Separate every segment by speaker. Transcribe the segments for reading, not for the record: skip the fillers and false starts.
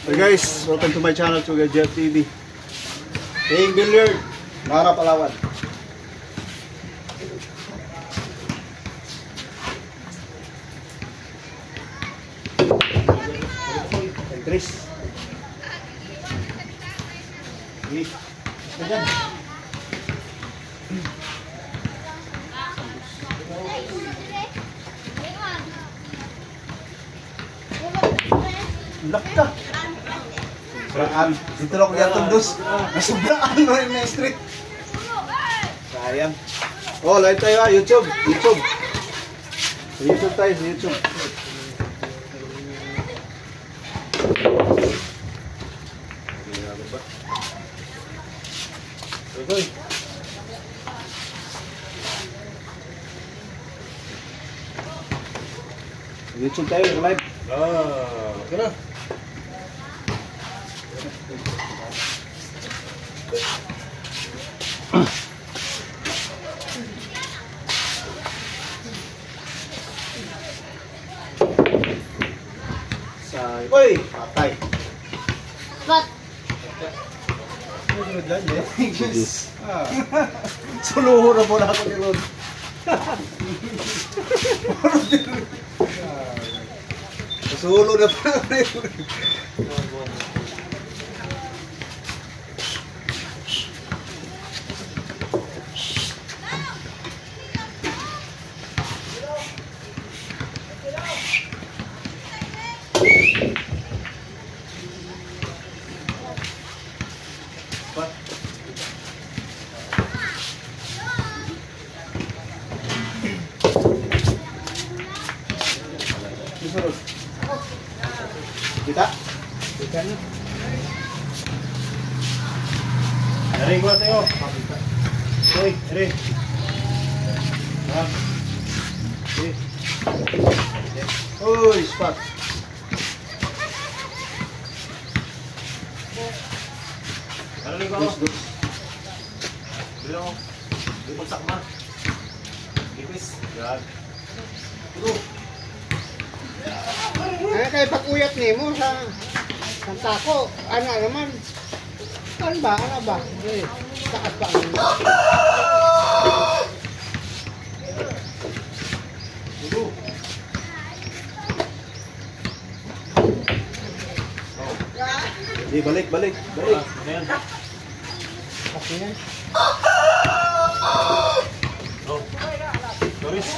Speaker 1: Hey guys, welcome to my channel, Sugar Jet TV. Playing billiard, Nara Palawan. Tris. Ayan. Lakta. Sobraan. Dito lang ko yan tundos. Sobraan mo yung street. Sayang. Oh, live tayo ha. YouTube. YouTube. Sa YouTube tayo. Sa YouTube. Okay. YouTube tayo. Live. Okay na. Uy! Patay!
Speaker 2: But
Speaker 1: suluho na po na ako ni Rod. Sulo na po na ako ni Rod. Kita? Kita na. Dari gua tayo. Uy, dari. Uy, spot. Ano ni gua? Bilo. Di pagsakma. Ipis. Yan. Tulo.
Speaker 3: Eh, kaya pag-uyat ni mo sa tako, ano naman? Ano ba? Ano ba? Eh, taas pa.
Speaker 1: Di balik, balik, balik.
Speaker 3: Ayan. Okay yan.
Speaker 1: Oh. Doris.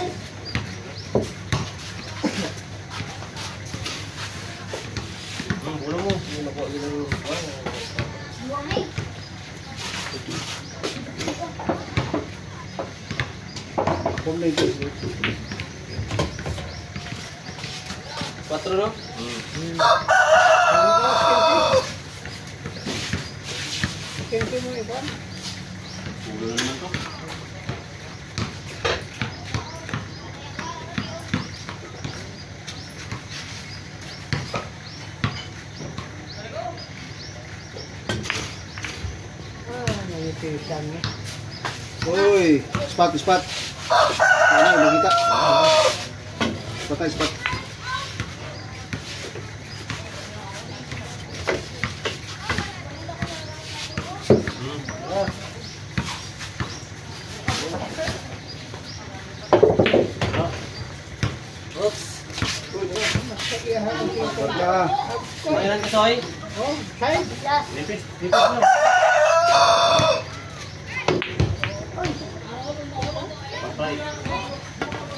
Speaker 1: Ulo mo, hindi na po ginagawa. Kung na ito. 4 no?
Speaker 3: Kente mo iba?
Speaker 1: Ulo naman to.
Speaker 3: Nangitisan niya.
Speaker 1: Uy, spot, spot. Ano, nakita. Spot tayo, spot. Oops. Wala.
Speaker 2: Kailan ka, Soy?
Speaker 3: Oh, say.
Speaker 2: Lipis na. Patay.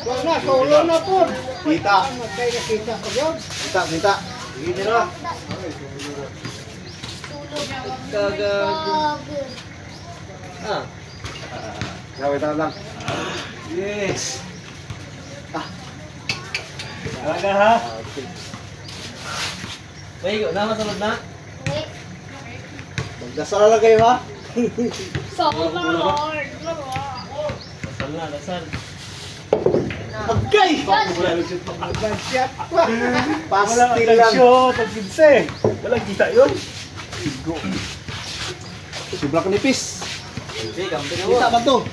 Speaker 3: Wala na, solo na po.
Speaker 1: Kita.
Speaker 3: Matay na kita ko yun.
Speaker 1: Kita, kita.
Speaker 2: Sige nila. Kagag. Ah.
Speaker 1: Gawin tayo lang.
Speaker 2: Yes. Talaga ha? May na, masunod na?
Speaker 1: Magdasal lang kayo ha.
Speaker 2: Dasal na, dasal.
Speaker 1: Agay!
Speaker 3: Nagsyat pa.
Speaker 1: Pastil lang.
Speaker 2: Tag-15. Walang kita yun.
Speaker 1: Sobrang kanipis.
Speaker 2: Hindi, kampi na
Speaker 1: Kita ba to?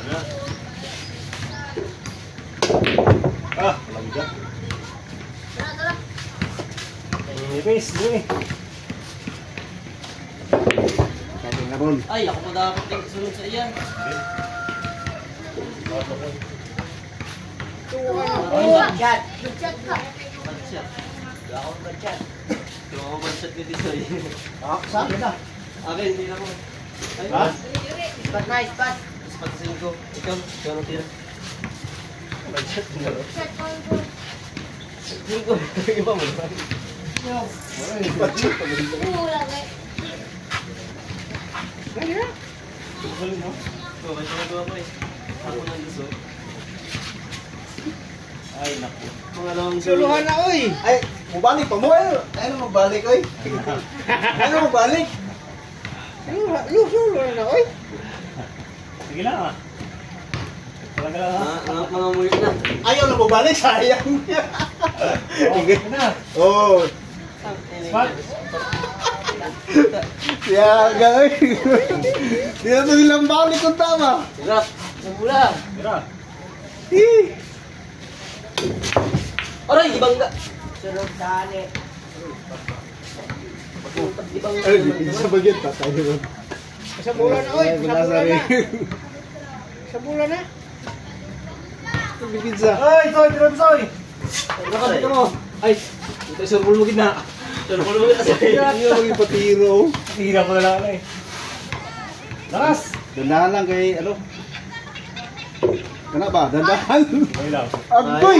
Speaker 2: Wala.
Speaker 1: Ah, walang dyan.
Speaker 2: Nipis, dumi.
Speaker 1: Kating na ron.
Speaker 2: Ay, ako pa dapat yung sunod sa iyan.
Speaker 4: Budget. Budget ka.
Speaker 2: Bansyat. Hindi ako bansyat. Hindi ako bansyat ni Tisoy.
Speaker 1: Ah, saan na?
Speaker 2: Akin, hindi na mo. Ay,
Speaker 1: Ha?
Speaker 4: Ispat na, ispat.
Speaker 2: Mas patasin ko. Ikaw nang tira. Bansyat na rin.
Speaker 4: Budget ko yung
Speaker 2: Tingin ko, iba mo naman.
Speaker 4: kulang eh.
Speaker 2: Tukulin mo. Oo, may sinagawa ko eh. Ako nang gusto. Ay, naku. Pangalawang
Speaker 3: Suluhan na, oy.
Speaker 1: Ay, mabalik pa mo eh. Ay, ano magbalik, oy? Ay, ano magbalik?
Speaker 3: Suluhan na, oy.
Speaker 2: Sige lang ah. Talaga lang ah. Mga mulit na.
Speaker 1: Ayaw na magbalik, sayang.
Speaker 2: Sige na.
Speaker 1: Oh,
Speaker 2: Spot.
Speaker 1: siyaga, oy. Hindi na ito nilang balik kung tama.
Speaker 2: Hirap. Mula. Hirap.
Speaker 1: Eh.
Speaker 2: Aray, ibangga.
Speaker 4: Sunod dali.
Speaker 2: Ibangga.
Speaker 1: Ay, sa bagyan, patay naman.
Speaker 3: Sa bulan na, oy.
Speaker 1: Ay,
Speaker 3: Sa bulan
Speaker 1: Nazari.
Speaker 3: na. Sa bulan na.
Speaker 1: May pizza.
Speaker 2: Ay, Soy, tira mo, Soy. Nakakita mo. Ay, ito yung surbul mo gina. Surbul mo gina, Soy.
Speaker 1: Ano yung patiro?
Speaker 2: Hira ko na lang eh. Lakas.
Speaker 1: Dandahan lang kay, ano? Kana ba? Dandahan.
Speaker 2: Ay lang.
Speaker 1: Agoy!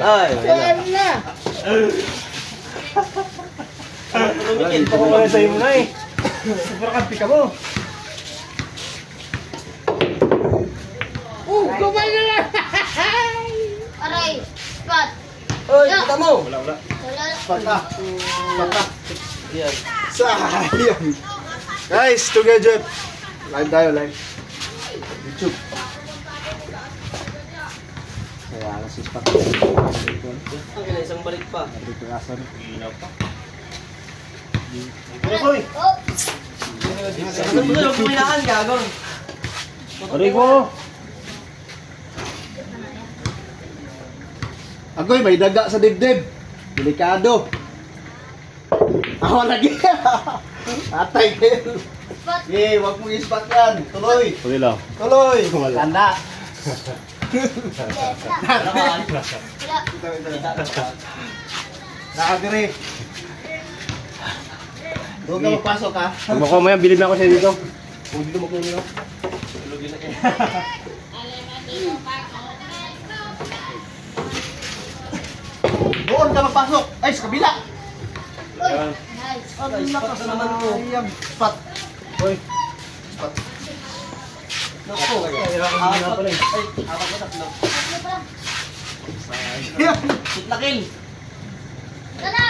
Speaker 2: Ay,
Speaker 3: Saan na?
Speaker 2: Tumikin. Pakukulan sa'yo mo na eh. Super kampi ka mo.
Speaker 3: Kumay na lang.
Speaker 4: Aray. Ispat.
Speaker 2: Oy, kita mo. Wala.
Speaker 4: Wala.
Speaker 1: Pata. Pata.
Speaker 2: Yan.
Speaker 1: Sayang. Guys, together. Live tayo, live. YouTube. Kaya alas is pa.
Speaker 2: Ang ina, isang balik pa.
Speaker 1: Dito asan.
Speaker 2: Ilaw pa. Soy.
Speaker 4: Oh.
Speaker 2: Ano mo na kuminaan, gagawin.
Speaker 1: Aray ko. Agoy, may daga sa dibdib. Delikado. Awa lagi. Atay kayo.
Speaker 4: Ispat.
Speaker 1: Eh, wag mong ispat yan. Tuloy.
Speaker 2: Tuloy lang.
Speaker 1: Tuloy. Tanda.
Speaker 4: Wala.
Speaker 1: Nakadiri. Doon ka magpasok ha.
Speaker 2: Pag makuha mo yan, bilib na ako sa'yo dito. Kung dito makuha nyo. Tulogin na kayo.
Speaker 1: Doon ka magpasok. Ay, sa kabila.
Speaker 4: Uy. Nice.
Speaker 2: Ay, spot na naman ko.
Speaker 1: Ayang spot.
Speaker 2: Hoy.
Speaker 1: Spot.
Speaker 2: Naku. Ay, apat na tatlo.
Speaker 4: Ano pa?
Speaker 1: Yan.
Speaker 2: Sitlakil.
Speaker 4: Tara.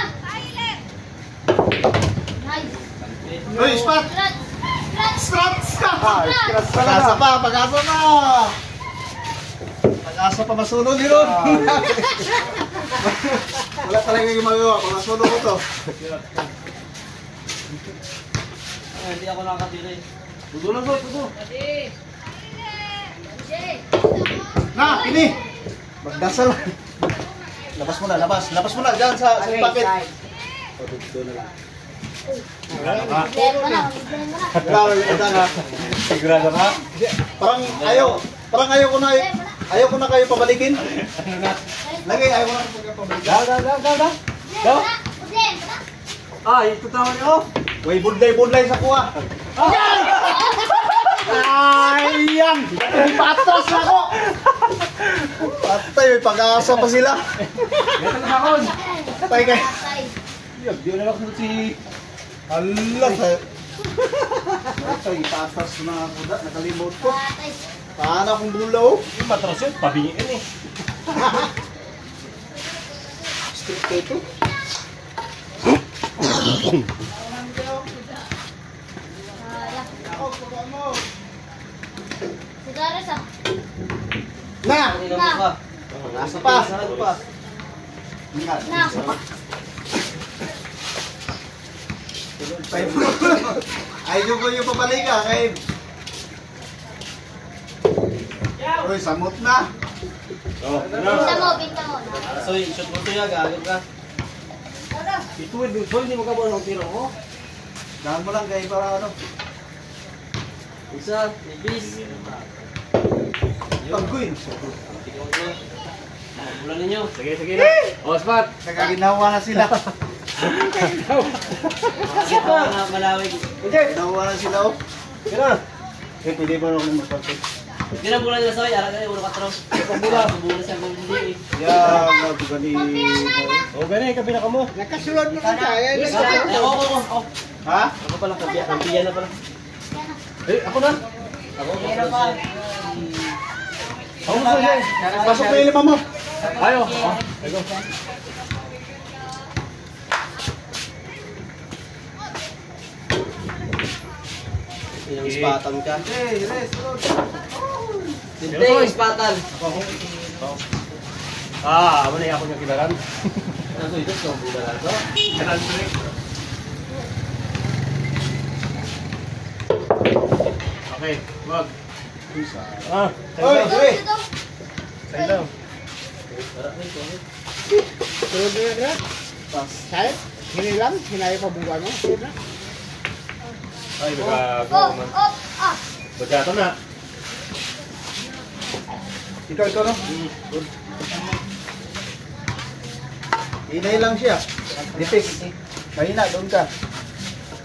Speaker 4: Nice.
Speaker 1: Uy, spot.
Speaker 4: Strat.
Speaker 1: Strat. Pag-asa pa, pag-asa pa. Pag-asa pa masunod ni Ron. Wala talaga yung magawa. Kung masunod ko to.
Speaker 2: Ay, hindi ako nakakatira eh. Tudo lang, Soy. Tudo.
Speaker 1: Na, ini. Magdasal. Labas mo na, labas. Labas mo na, dyan sa packet. O, dito na lang.
Speaker 4: Problema na. Problema na.
Speaker 1: Grabe, ito na.
Speaker 2: Sigurado ka?
Speaker 1: Parang ayaw ko na kayo pabalikin. Lagi, ayaw ko na kayo pabalikin.
Speaker 2: Daw.
Speaker 4: Problema na. Problema na.
Speaker 2: Ah, ito tama niyo.
Speaker 1: Way budlay sa kuha. Ayang! Patras na ako! Patay, may pag-asa pa sila.
Speaker 2: Ito na ako.
Speaker 1: Patay kayo.
Speaker 4: Patay.
Speaker 2: Di na lang si...
Speaker 1: Allah, patay, patras na ako. Nakalimot ko.
Speaker 4: Patay.
Speaker 1: Paano akong bulaw?
Speaker 2: Yung matras yun, pabingin eh.
Speaker 1: Strict ko ito.
Speaker 4: Sigares ah.
Speaker 1: Na!
Speaker 2: Kanina mo ka.
Speaker 1: Nasa pa.
Speaker 2: Sarado pa.
Speaker 4: Na.
Speaker 1: Ayaw ko yung papalika kay... Uy, samot na.
Speaker 2: Oh,
Speaker 4: Pinta mo, pinta mo.
Speaker 2: Soy, shoot mo siya, gagawin ka. Ituwid dito, hindi mo kabuo ng tiro mo.
Speaker 1: Dahan mo lang kayo para ano.
Speaker 2: Isa, ibis.
Speaker 1: Tangguin.
Speaker 2: Bulan ninyo. Sige, sige na. O, spot.
Speaker 1: Nagaginawa na sila.
Speaker 2: Malawig.
Speaker 1: Hindi. Ginawa na sila oh.
Speaker 2: Kira.
Speaker 1: Pwede ba ako magpapit?
Speaker 2: Hindi na bulan nila sa way. Arang na yung 4. Pagbulan. Pagbulan siya kung hindi.
Speaker 1: Yan. Magpagani.
Speaker 2: O, gani. Kabila ka mo.
Speaker 3: Nakasulod mo na tayo.
Speaker 2: Ako.
Speaker 1: Ha?
Speaker 2: Ako pala. Kampiyan na pala. Ako na. Ako na pa.
Speaker 1: Ako na. Pasok na yung lima mo.
Speaker 2: Ayo. Ayo. Yung ispatan ka.
Speaker 1: Hey, rest.
Speaker 2: Sinte yung ispatan. Ano na ako yung kilaran? Ano ito? Ito ang kilaran ko? Kilaran break. Okay, wag.
Speaker 1: Oy, oy.
Speaker 2: Sa'yo lang.
Speaker 3: Sulod mo na. Kahit, hinilang, hinaya pa buwan mo. Sulod na.
Speaker 2: Ay,
Speaker 4: Oh, oh, ah.
Speaker 2: Bagata na.
Speaker 1: Ito no? Inay lang siya. Dipis. Mahina, doon ka.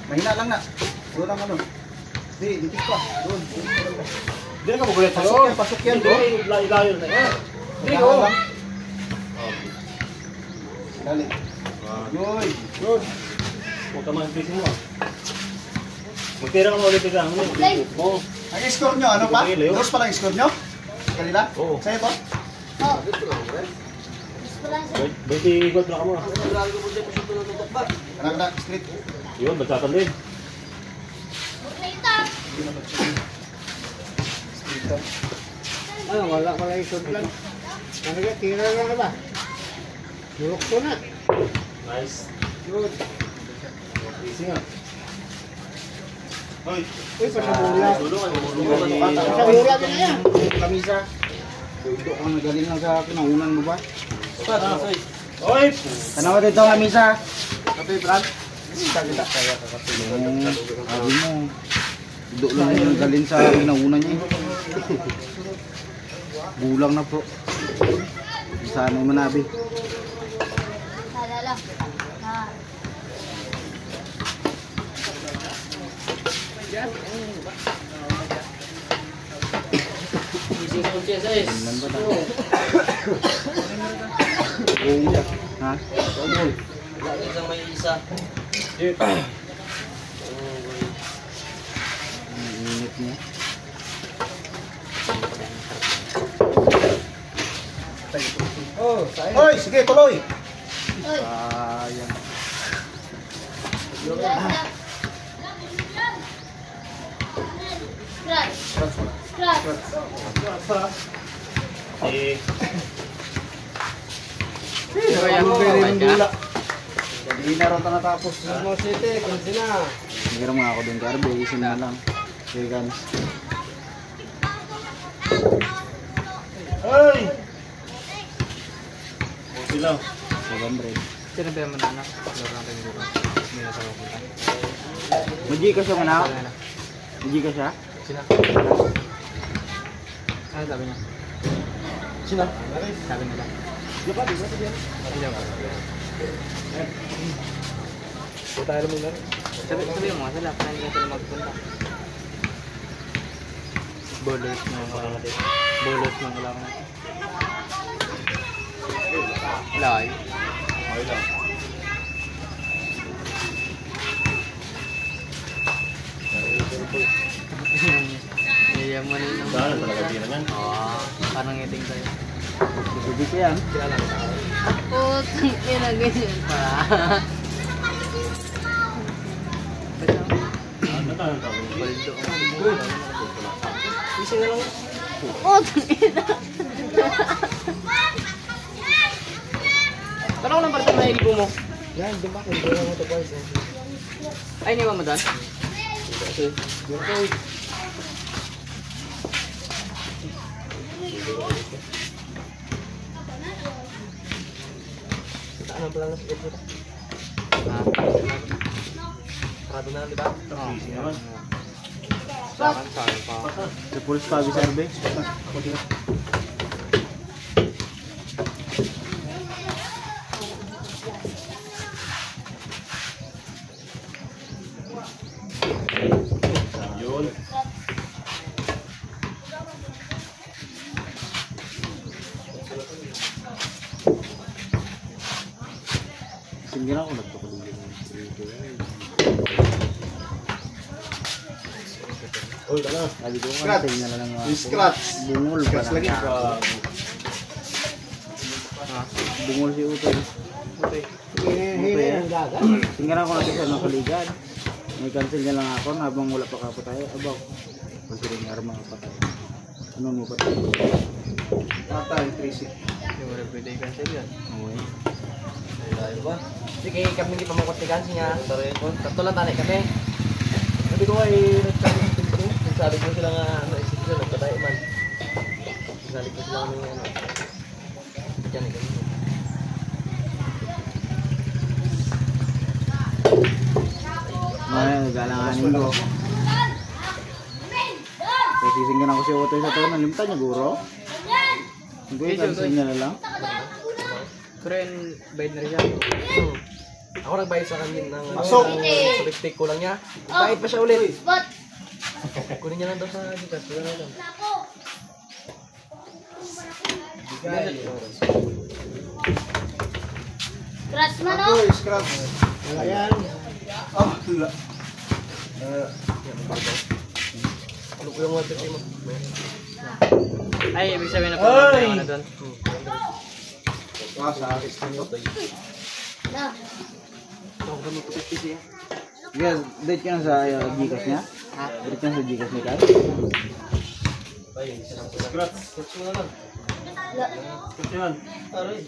Speaker 1: Mahina lang na. Doon ang ano. Di, dipis pa. Doon.
Speaker 2: Hindi na ka magulit sa'yo.
Speaker 1: Pasok yan, pasok yan. Doon.
Speaker 2: Ilayo na yan. Hindi ko.
Speaker 1: Lang. Dali. Yoy. Yun.
Speaker 2: Huwag ka mag-increase mo. Magtira ka mo ulit ka. Oo.
Speaker 1: Ang score nyo, ano pa?
Speaker 2: Ilayo.
Speaker 1: Dos pa lang score nyo? Kanila?
Speaker 2: Oo.
Speaker 1: Sa'yo to?
Speaker 4: Oh. Gusto ko lang siya.
Speaker 2: 20 gold na ka muna.
Speaker 1: Anak na, street.
Speaker 2: Yun, bagatan din.
Speaker 4: Plata.
Speaker 1: Street.
Speaker 3: Ano, wala yung sulod lang. Ano ka, tira lang na ba? Lurok ko na.
Speaker 2: Nice.
Speaker 3: Good.
Speaker 2: Easy nga.
Speaker 1: Hoy.
Speaker 3: Uy, pasabulan.
Speaker 2: Tulungan.
Speaker 3: Pasabulan na yan.
Speaker 1: Kamisa. Ito ang nagaling lang sa kinaunan mo ba?
Speaker 2: Oy!
Speaker 1: Tanawa dito kamisa. Kape, Brad. Kita kita kaya kakatulong. Sabi mo. Ito lang yung nagaling sa kinaunan niya. Bulang na po. Sana yung manabi.
Speaker 4: Halala. Ah.
Speaker 2: Easy sa siya sa is.
Speaker 1: Ha?
Speaker 2: Lagi sa may isa.
Speaker 1: Ang init niya.
Speaker 3: Oh, sa'yo.
Speaker 1: Hoy, sige, tuloy.
Speaker 4: Oy.
Speaker 1: Sayang.
Speaker 4: Scratch. Scratch.
Speaker 2: Eh,
Speaker 1: Kaya mo pwede yung dula. Hindi na rin natapos.
Speaker 3: Mo City, kunsi na.
Speaker 1: Nagkira mo ako doon, Carbe. Isin na lang. Okay, guys.
Speaker 2: Ay! Okay lang.
Speaker 1: 700.
Speaker 3: Sino ba yung mananak? Loro natin dito. Hindi na sa mapunta.
Speaker 1: Maji ka siya manak? Maji ka siya?
Speaker 3: Sino? Ano sabi niya?
Speaker 2: Sino?
Speaker 3: Sabi nila.
Speaker 2: Di ba? Di ba? Di ba?
Speaker 3: Hindi ba?
Speaker 2: Ito tayo naman na rin.
Speaker 3: Sabi mo, sila. Kaya hindi sila magpunta. Bullets na yung wala natin. Bullets na wala ko natin. Wala ay.
Speaker 2: Okay lang.
Speaker 3: Iya mo rin yung...
Speaker 2: Saan talaga tira niyan?
Speaker 3: Oo. Parang ngiting tayo.
Speaker 1: Bibig ko yan.
Speaker 3: Sila lang.
Speaker 4: Putang ina ganyan.
Speaker 2: Ano tayo ang tawag?
Speaker 3: Baldo.
Speaker 2: Easy na lang.
Speaker 4: Putang ina.
Speaker 3: Tanong lang parang na ilipo mo.
Speaker 2: Yan, dumak. Hindi ko mo ito guys.
Speaker 3: Ay, hindi ba mo doon?
Speaker 2: Ano pala na sa Sarado na, di ba?
Speaker 1: Easy naman.
Speaker 3: Sa full spaghetti service.
Speaker 1: Yun.
Speaker 3: Singgiran ko nagpapaligid.
Speaker 1: Uy, tala.
Speaker 3: Sabi ko nga,
Speaker 1: Scratch.
Speaker 3: tingnan na lang mga
Speaker 1: Scratch.
Speaker 3: bungol pa
Speaker 1: Scratch lagi.
Speaker 3: Bungol si Utoy.
Speaker 2: Hihintay ang gagal.
Speaker 3: Tingnan ko na siya ng kaligan. May cancel niya lang ako habang wala pa kapatay. Abaw. Kasi rin nga mga patay. Ano mo patay?
Speaker 1: Patay, 3-6.
Speaker 2: Yung wala pwede cancel yan.
Speaker 3: Okay.
Speaker 2: Ay, ba? Sige, kami hindi pa makutikan siya. Tatlo lang tanay kami. Sabi ko ay nagsabi ko dito. Nagsabi ko sila nga naisip ko, nagpatay man. Nagsabi ko sila kami ano. Diyan ay kami.
Speaker 3: Ay, galanganin ko. Kaya sisinggan ako si Utoy sa taon. Nalimtan niya, guro. Hindi, cancel niya na lang.
Speaker 2: Karen, bayad na rin siya. Ako nagbayad sa kanya ng
Speaker 1: Pasok!
Speaker 2: subik-tik ko lang niya. Bayad pa siya ulit.
Speaker 4: What?
Speaker 2: Kunin niya lang daw sa Gcash. Wala na lang.
Speaker 4: Crush man
Speaker 1: Ako,
Speaker 4: oh.
Speaker 1: scratch.
Speaker 3: Ayan.
Speaker 1: Ah, tula.
Speaker 2: Ano ko yung water mo?
Speaker 5: Ay, ibig sabihin na
Speaker 1: Ay!
Speaker 5: po na doon.
Speaker 1: Ah, sa akin.
Speaker 4: Na.
Speaker 3: Yes, date ka na sa Gcash niya? Date ka na sa Gcash niya, Kai?
Speaker 1: Scratch.
Speaker 2: Search mo na lang.
Speaker 1: Scratch yan.
Speaker 2: Aray.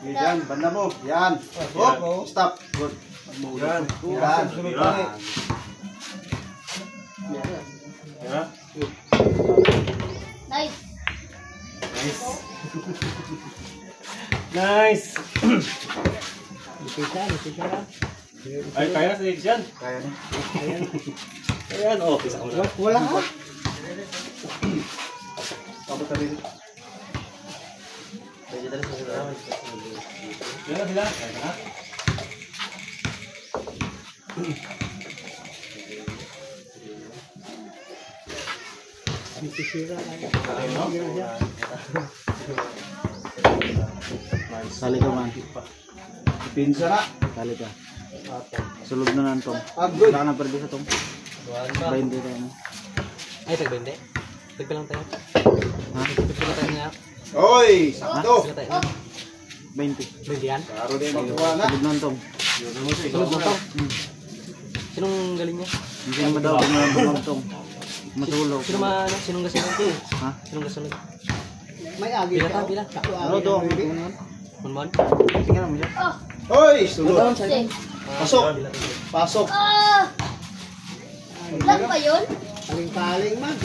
Speaker 1: Yan, banda mo. Yan. Oh, stop. Good. Yan. Yan. Sunod pa rin. Yan.
Speaker 4: Nice.
Speaker 1: Nice.
Speaker 3: Lupita na.
Speaker 1: Ay, kaya na sa yan. Kaya na. Ayan, oh. Pisa ko na.
Speaker 3: Wala ka.
Speaker 1: Tapos na rin.
Speaker 2: Pwede tayo sa sila.
Speaker 1: Yan na sila. Kaya na.
Speaker 3: Sali ka man.
Speaker 1: Pinsa na.
Speaker 3: Sali ka. Sulod na lang tong.
Speaker 1: Ah, good.
Speaker 3: Wala ka na pwede sa tong.
Speaker 2: Buwan ba?
Speaker 3: 20 tayo na.
Speaker 2: Ay, tagbende. Tagpilang tayo.
Speaker 3: Ha?
Speaker 2: Tagpilang tayo niya.
Speaker 1: Oy, sakto.
Speaker 2: Tagpilang tayo.
Speaker 3: 20.
Speaker 2: Bende yan?
Speaker 1: Karo din magkuha na.
Speaker 3: Sulod na lang tong.
Speaker 2: Sunod mo to. Sinong galing niya?
Speaker 3: Hindi naman daw kung tong. Matulog.
Speaker 2: Sinong gasunod ko?
Speaker 3: Ha?
Speaker 2: Sinong gasunod?
Speaker 3: May agi
Speaker 2: Pila ta, pila.
Speaker 3: Ano daw?
Speaker 2: Munmon?
Speaker 3: Tingnan mo siya.
Speaker 1: Oy, sulod.
Speaker 4: Six.
Speaker 1: Pasok. Pasok.
Speaker 4: Ah! Lang ba yun?
Speaker 3: Paling man.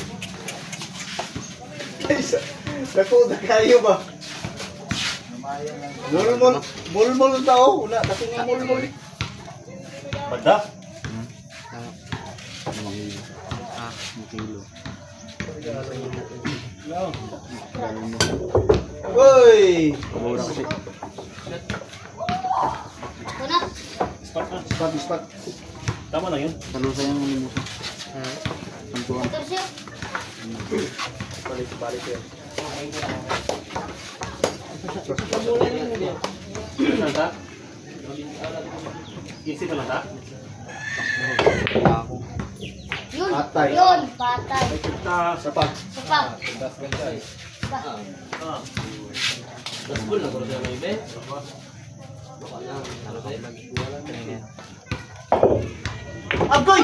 Speaker 1: Dako na kayo ba? Mulmul tao. Wala, dako nga mulmul. Banda?
Speaker 3: Ang kilo.
Speaker 1: Oy!
Speaker 3: Mura kasi.
Speaker 4: Kunat.
Speaker 1: Spot. Tama na yun.
Speaker 3: Talusa yan ang limusan. Ang tuwan.
Speaker 4: Tersiyo.
Speaker 2: Balik yun.
Speaker 1: Nanda? Kisi pa nanda?
Speaker 4: Yun.
Speaker 1: Patay.
Speaker 4: Yun. Patay.
Speaker 1: Sapat.
Speaker 4: Sapag.
Speaker 2: School na ko siya na ibe. Baka lang. Ano tayo?
Speaker 1: Agoy!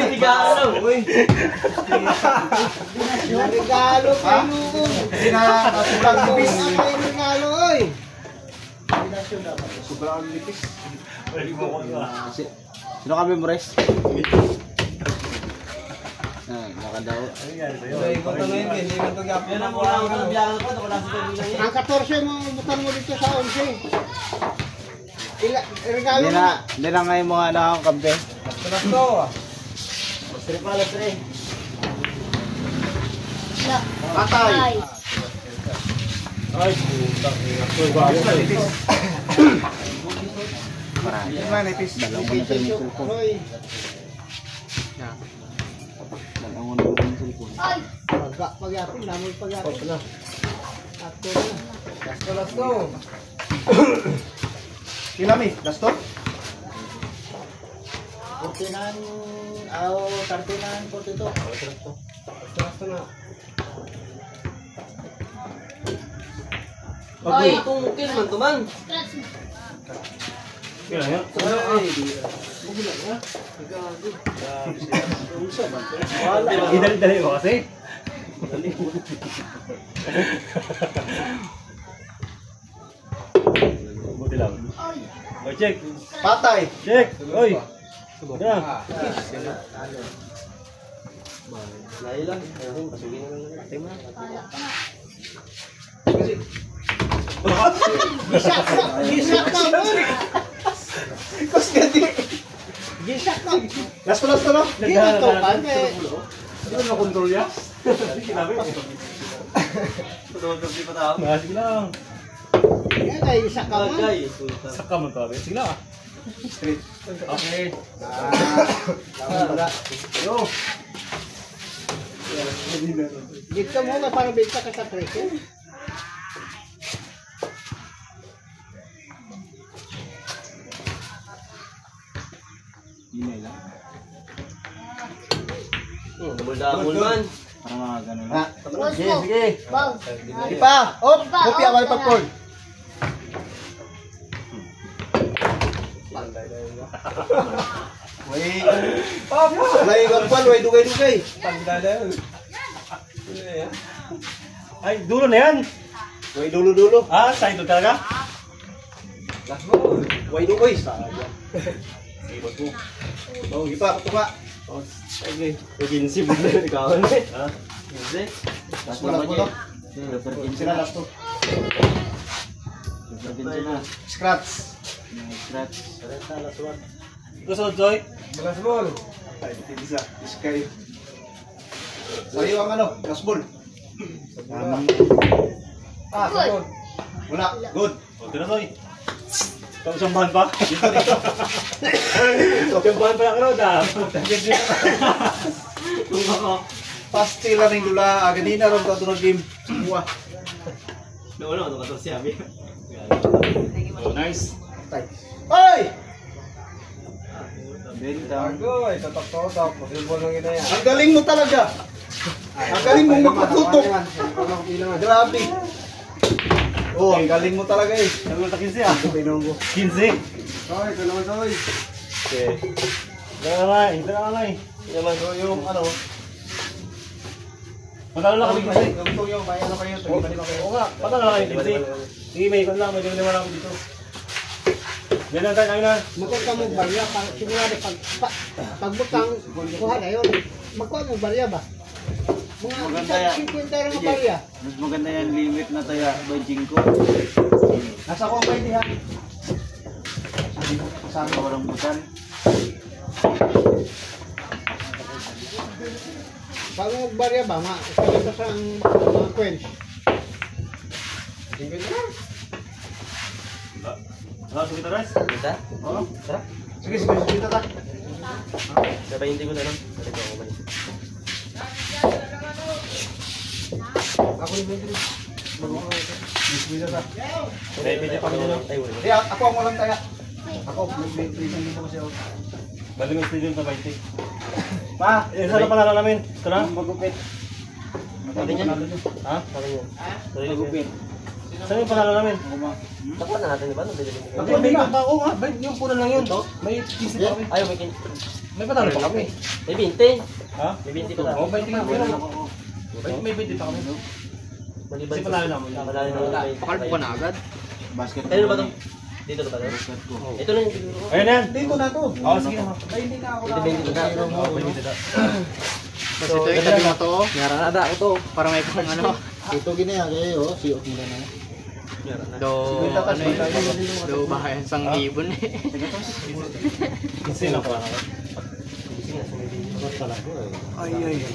Speaker 2: Regalo. Uy.
Speaker 3: Regalo
Speaker 1: Ha? Sinasulang mo.
Speaker 3: regalo oy.
Speaker 1: Sobrang nipis. Sino kami mo res? Nakadaw.
Speaker 3: Ang 14 mo, bukan mo dito sa 11. Regalo mo.
Speaker 1: Hindi na ngayon mga anak ang kampe.
Speaker 4: Patay.
Speaker 2: Ay, putang ina.
Speaker 1: Marami. Yung mga nipis. Dalawang ko na tayo ng cellphone.
Speaker 3: Hoy.
Speaker 1: Dalawang ko na tayo ng cellphone.
Speaker 4: Ay.
Speaker 3: Pagyapin, namoy pagyapin.
Speaker 2: Opo na.
Speaker 3: Ato na.
Speaker 2: Let's go.
Speaker 1: Kilami, lasto?
Speaker 3: 49, 39, 42.
Speaker 2: Basta na.
Speaker 4: Ay.
Speaker 2: Itong mukil man to man.
Speaker 4: Scratch mo.
Speaker 2: Kaya nga. Idali-dali mo kasi. Buti lang. Oy, check.
Speaker 1: Patay.
Speaker 2: Check. Oy. Na. Layo lang. Ayun, pasugin na lang. Tingnan mo.
Speaker 4: Kala ko na.
Speaker 3: Gisak na mo.
Speaker 1: Kus gadi.
Speaker 3: Gisak na.
Speaker 1: Lasto no?
Speaker 3: Dito ka eh.
Speaker 2: Ano na control ya? Kinabi. Sige lang.
Speaker 3: Yan ay gisak ka mo.
Speaker 2: Saka mo to. Sige lang.
Speaker 1: Straight.
Speaker 2: Okay.
Speaker 1: Yo.
Speaker 3: Dito mo nga parang bigta ka sa treko.
Speaker 1: Hinay lang.
Speaker 2: Double man.
Speaker 1: Parang mga ganun lang.
Speaker 4: Boss
Speaker 2: Sige,
Speaker 4: mo.
Speaker 2: sige.
Speaker 4: Bang.
Speaker 1: Di pa. Op.
Speaker 4: Di pa,
Speaker 1: Kopya
Speaker 4: op,
Speaker 1: may
Speaker 4: ka na.
Speaker 1: popcorn. Wait. Lay gagpal, way dugay-dugay.
Speaker 2: Ay, dulo na yan.
Speaker 1: Way dulo-dulo.
Speaker 2: Ah, side to talaga?
Speaker 1: Way dugay. Oh, gipa, tuka.
Speaker 2: Okay. Pag-insip mo na ikaw. Ha? Hindi.
Speaker 1: Last mo lang ko. Sila last to. Scratch. Scratch.
Speaker 2: Kusod, Joy.
Speaker 1: Ay, isa. Iskay. Sa'yo ang ano, gasbol. Tamang.
Speaker 4: Good.
Speaker 1: Wala. Good.
Speaker 2: O, tira, Joy. Ito, sambahan pa. Sambahan pa yung crowd, ah.
Speaker 1: Pastil lang yung dula. Ganina ron ka tunod game. Buwa.
Speaker 2: Nauna, ito ka siya. Oh, nice.
Speaker 1: Ay! Bentang. Ang galing mo talaga. Ang galing mo magpatutok. Grabe. Oh, ang galing mo talaga eh.
Speaker 2: Sabi mo 15 ah. 15.
Speaker 1: Sorry, ito naman sorry.
Speaker 2: Okay. Ito na nga eh.
Speaker 1: Yaman ko yung ano.
Speaker 2: Matalo lang kami kasi.
Speaker 1: Gusto yung may ano kayo.
Speaker 2: Oo nga, patalo lang kami kasi. Sige, may ikot lang. May naman ako dito. Yan lang tayo na.
Speaker 3: Magkuha ka mo barya, simula na pagbutang, kuha na yun. Magkuha mo barya ba?
Speaker 1: Maganda
Speaker 3: Mga
Speaker 1: yan.
Speaker 3: 50 rin ang barya.
Speaker 1: Mas maganda yan limit na tayo by Jinko. Nasa ko pa hindi ha. Saan ka walang butan?
Speaker 3: Pag magbarya ba, isa sa mga quench.
Speaker 2: Ano, sige taras? Kita?
Speaker 1: Oo.
Speaker 2: Tara.
Speaker 1: Sige, sige, kita ta.
Speaker 2: Sabay hindi ko na lang. Balik ako balik.
Speaker 3: Ako yung medyo.
Speaker 1: Sige ta.
Speaker 2: May video pa kami lang. Ay, wala.
Speaker 1: Di, ako ang walang taya. Ako, may present dito kasi ako.
Speaker 2: Balik mo stadium sa 20.
Speaker 1: Pa,
Speaker 2: Saan na panalo namin? Ito na?
Speaker 1: magupit.
Speaker 2: Sabi niya? Ha? Sabi niya.
Speaker 1: Magupit.
Speaker 2: Saan yung panalo namin?
Speaker 1: Ako ma.
Speaker 2: Nakuha na natin, di ba?
Speaker 1: Ako, may pa ako nga. Yung punan lang yun. May kisip pa kami.
Speaker 2: Ayaw, may panalo pa kami. May 20. Ha? May 20 pa
Speaker 1: Oo, 20 nga. Pero
Speaker 2: May 20 pa kami. Kasi panalo namin. Panalo namin.
Speaker 3: Pakalbo ka na agad.
Speaker 1: basketball.
Speaker 2: Kanino ba ito? Dito ka ba? Ito lang yung bibiro ko.
Speaker 4: Ayun yan.
Speaker 1: Dito na to.
Speaker 4: Oo, sige na.
Speaker 1: Ay, hindi na ako
Speaker 2: Ito ba yung dito na?
Speaker 4: Oo, pwede dito.
Speaker 3: Kasi ito yung tabi mo to.
Speaker 2: Narada ko to.
Speaker 3: Para may pang ano. Ito ginaya kayo, siot mo na na. Do, ano yun? Do, bahayan sang ibon eh.
Speaker 4: Kasi na pa.
Speaker 1: Ay, ay, ay.